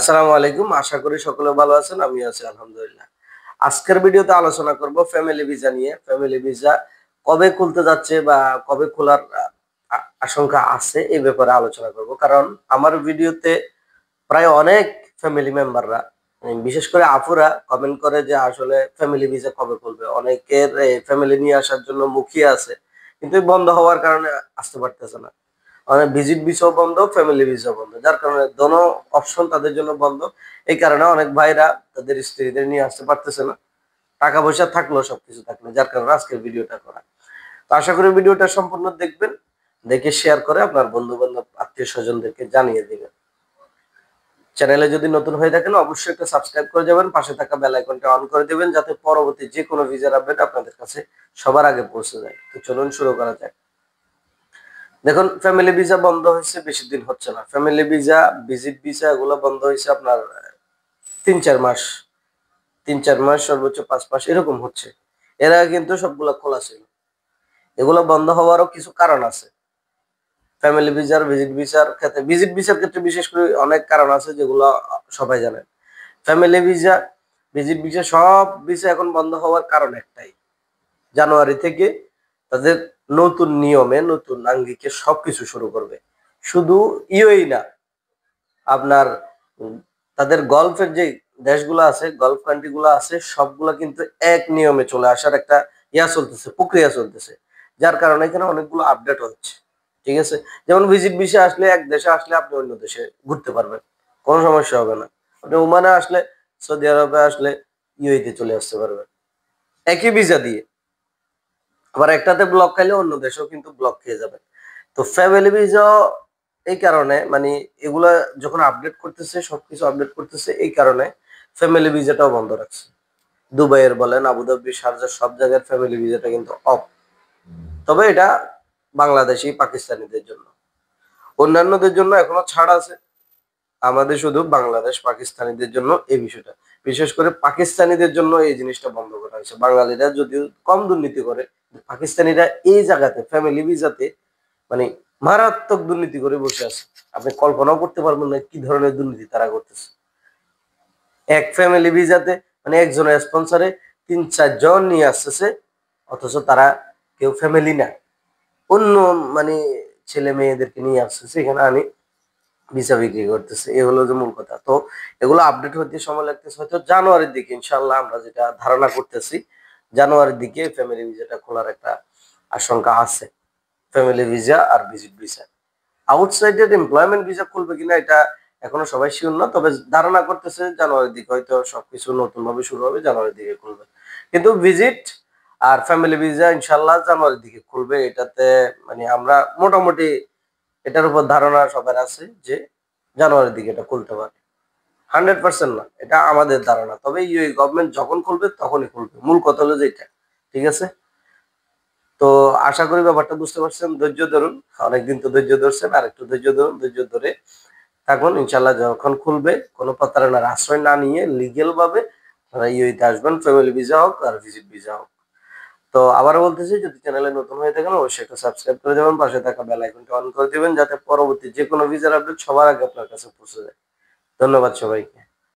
আসসালামু আলাইকুম। আশা করি সকলে ভালো আছেন। আমি আছি আলহামদুলিল্লাহ। আজকের ভিডিওতে আলোচনা করব ফ্যামিলি ভিসা নিয়ে। ফ্যামিলি ভিসা কবে খুলতে যাচ্ছে বা কবে খোলার আশঙ্কা আছে এই ব্যাপারে আলোচনা করব। কারণ আমার ভিডিওতে প্রায় অনেক ফ্যামিলি মেম্বাররা বিশেষ করে আপুরা কমেন্ট করে যে আসলে ফ্যামিলি ভিসা কবে খুলবে। অনেকের ফ্যামিলি নিয়ে আসার জন্য মুখিয়ে আছে। কিন্তু বন্ধ হওয়ার কারণে আসতে পারতেছে না। মানে ভিজিট ভিসাও বন্ধ, ফ্যামিলি ভিসাও বন্ধ। যার কারণে দোনো অপশন তাদের জন্য বন্ধ। এই কারণে অনেক ভাইরা তাদের স্ত্রীদের নিয়ে আসতে পারতেছে না। টাকা পয়সা থাকলেও সবকিছু থাকলো। যার কারণে আজকের ভিডিওটা করা। তো আশা করি ভিডিওটা সম্পূর্ণ দেখবেন। দেখে শেয়ার করে আপনার বন্ধু-বান্ধব, আত্মীয়-স্বজনদেরকে জানিয়ে দিবেন। চ্যানেলে যদি নতুন হয়ে থাকেন অবশ্যই একটা সাবস্ক্রাইব করে যাবেন। পাশে থাকা বেল আইকনটা অন করে দিবেন যাতে পরবর্তী যেকোনো ভিসার আপডেট আপনাদের কাছে সবার আগে পৌঁছে যায়। তো চলুন শুরু করা যাক। দেখুন ফ্যামিলি ভিসা বন্ধ হয়েছে বেশি দিন হচ্ছে না। ফ্যামিলি ভিসা, ভিজিট ভিসা এগুলো বন্ধ হয়েছে আপনার ৩-৪ মাস, ৩-৪ মাস সর্বোচ্চ ৫ মাস এরকম হচ্ছে। এর আগে কিন্তু সবগুলা খোলা ছিল। এগুলো বন্ধ হওয়ারও কিছু কারণ আছে। ফ্যামিলি ভিসার, ভিজিট ভিসার ক্ষেত্রে বিশেষ করে অনেক কারণ আছে যেগুলো সবাই জানেন। ফ্যামিলি ভিসা, ভিজিট ভিসা সব ভিসা এখন বন্ধ হওয়ার কারণ একটাই। জানুয়ারি থেকে তাদের নতুন নিয়মে, নতুন আঙ্গিকে সবকিছু শুরু করবে। শুধু ইউএই না, আপনার তাদের গলফের যে দেশগুলো আছে, গলফ কান্ট্রি গুলো আছে, সবগুলা কিন্তু এক নিয়মে চলে আসার একটা চলতেছে, প্রক্রিয়া চলতেছে। যার কারণে এখানে অনেকগুলো আপডেট হচ্ছে। ঠিক আছে? যেমন ভিজিট ভিসা আসলে এক দেশে আসলে আপনি অন্য দেশে ঘুরতে পারবেন। কোনো সমস্যা হবে না। আপনি ওমানে আসলে, সৌদি আরবে আসলে ইউএইতে চলে আসতে পারবেন। একই ভিসা দিয়ে। আবার একটাতে ব্লক খাইলে অন্য দেশেও কিন্তু ব্লক খেয়ে যাবেন। তো ফ্যামিলি ভিসাও এই কারণে মানে এগুলা যখন আপডেট করতেছে, সবকিছু আপডেট করতেছে এই কারণে ফ্যামিলি ভিসাটাও বন্ধ রাখছে। দুবাইয়ের বলেন, আবুধাবি, শারজাহ সব জায়গার ফ্যামিলি ভিসাটা কিন্তু অফ। তবে এটা বাংলাদেশি, পাকিস্তানিদের জন্য। অন্যান্যদের জন্য এখনো ছাড় আছে। আমাদের শুধু বাংলাদেশ, পাকিস্তানিদের জন্য এই বিষয়টা। বিশেষ করে পাকিস্তানিদের জন্য এই জিনিসটা বন্ধ করা হয়েছে। বাঙালিরা যদিও কম দুর্নীতি করে, পাকিস্তানিরা এই জায়গাতে ফ্যামিলি ভিসাতে মানে মারাত্মক দুর্নীতি করে বসে আছে। আপনি কল্পনাও করতে পারবেন না কি ধরনের দুর্নীতি তারা করতেছে। এক ফ্যামিলি ভিসাতে মানে একজনের স্পন্সরে ৩-৪ জন নিয়ে আসতেছে, অথচ তারা কেউ ফ্যামিলি না, অন্য মানে ছেলে মেয়েদেরকে নিয়ে আসতেছে এখানে আনি ভিসা বিক্রি করতেছে। এ হলো যে মূল কথা। তো এগুলো আপডেট হতে সময় লাগতেছে হয়তো জানুয়ারির দিকে। ইনশাল্লাহ আমরা যেটা ধারণা করতেছি জানুয়ারির দিকে ফ্যামিলি ভিসাটা খোলার একটা আশঙ্কা আছে। ফ্যামিলি ভিসা আর ভিজিট ভিসা। আউটসাইডের এমপ্লয়মেন্ট ভিসা খুলবে কিনা এটা এখনো সবাই শিওর না। তবে ধারণা করতেছে জানুয়ারির দিকে হয়তো সবকিছু নতুন ভাবে শুরু হবে, জানুয়ারির দিকে খুলবে। কিন্তু ভিজিট আর ফ্যামিলি ভিসা ইনশাল্লাহ জানুয়ারির দিকে খুলবে। এটাতে মানে আমরা মোটামুটি এটার উপর ধারণা সবার আছে যে জানুয়ারির দিকে এটা খুলতে পারে। 100% না, এটা আমাদের ধারণা। তবে ইউএই গভর্নমেন্ট যখন খুলবে তখনই খুলবে। মূল কথা হলো যে এটা। ঠিক আছে? তো আশা করি ব্যাপারটা বুঝতে পারছেন। ধৈর্য ধরুন। অনেকদিন তো ধৈর্য ধরছেন, আর একটু ধৈর্য ধরুন। ধৈর্য ধরে থাকুন। ইনশাল্লাহ যখন খুলবে কোনো প্রতারণার আশ্রয় না নিয়ে লিগ্যাল ভাবে আপনারা ইউএইতে আসবেন, ফ্যামিলি ভিসা হোক আর ভিজিট ভিসা হোক। তো আবারও বলতেছি, যদি চ্যানেলে নতুন হয়ে থাকেন অবশ্যই একটা সাবস্ক্রাইব করে দেবেন, পাশে থাকা বেল আইকনটা অন করে দিবেন যাতে পরবর্তী যেকোনো ভিসার আপডেট সবার আগে আপনার কাছে পৌঁছে যায়। ধন্যবাদ সবাইকে।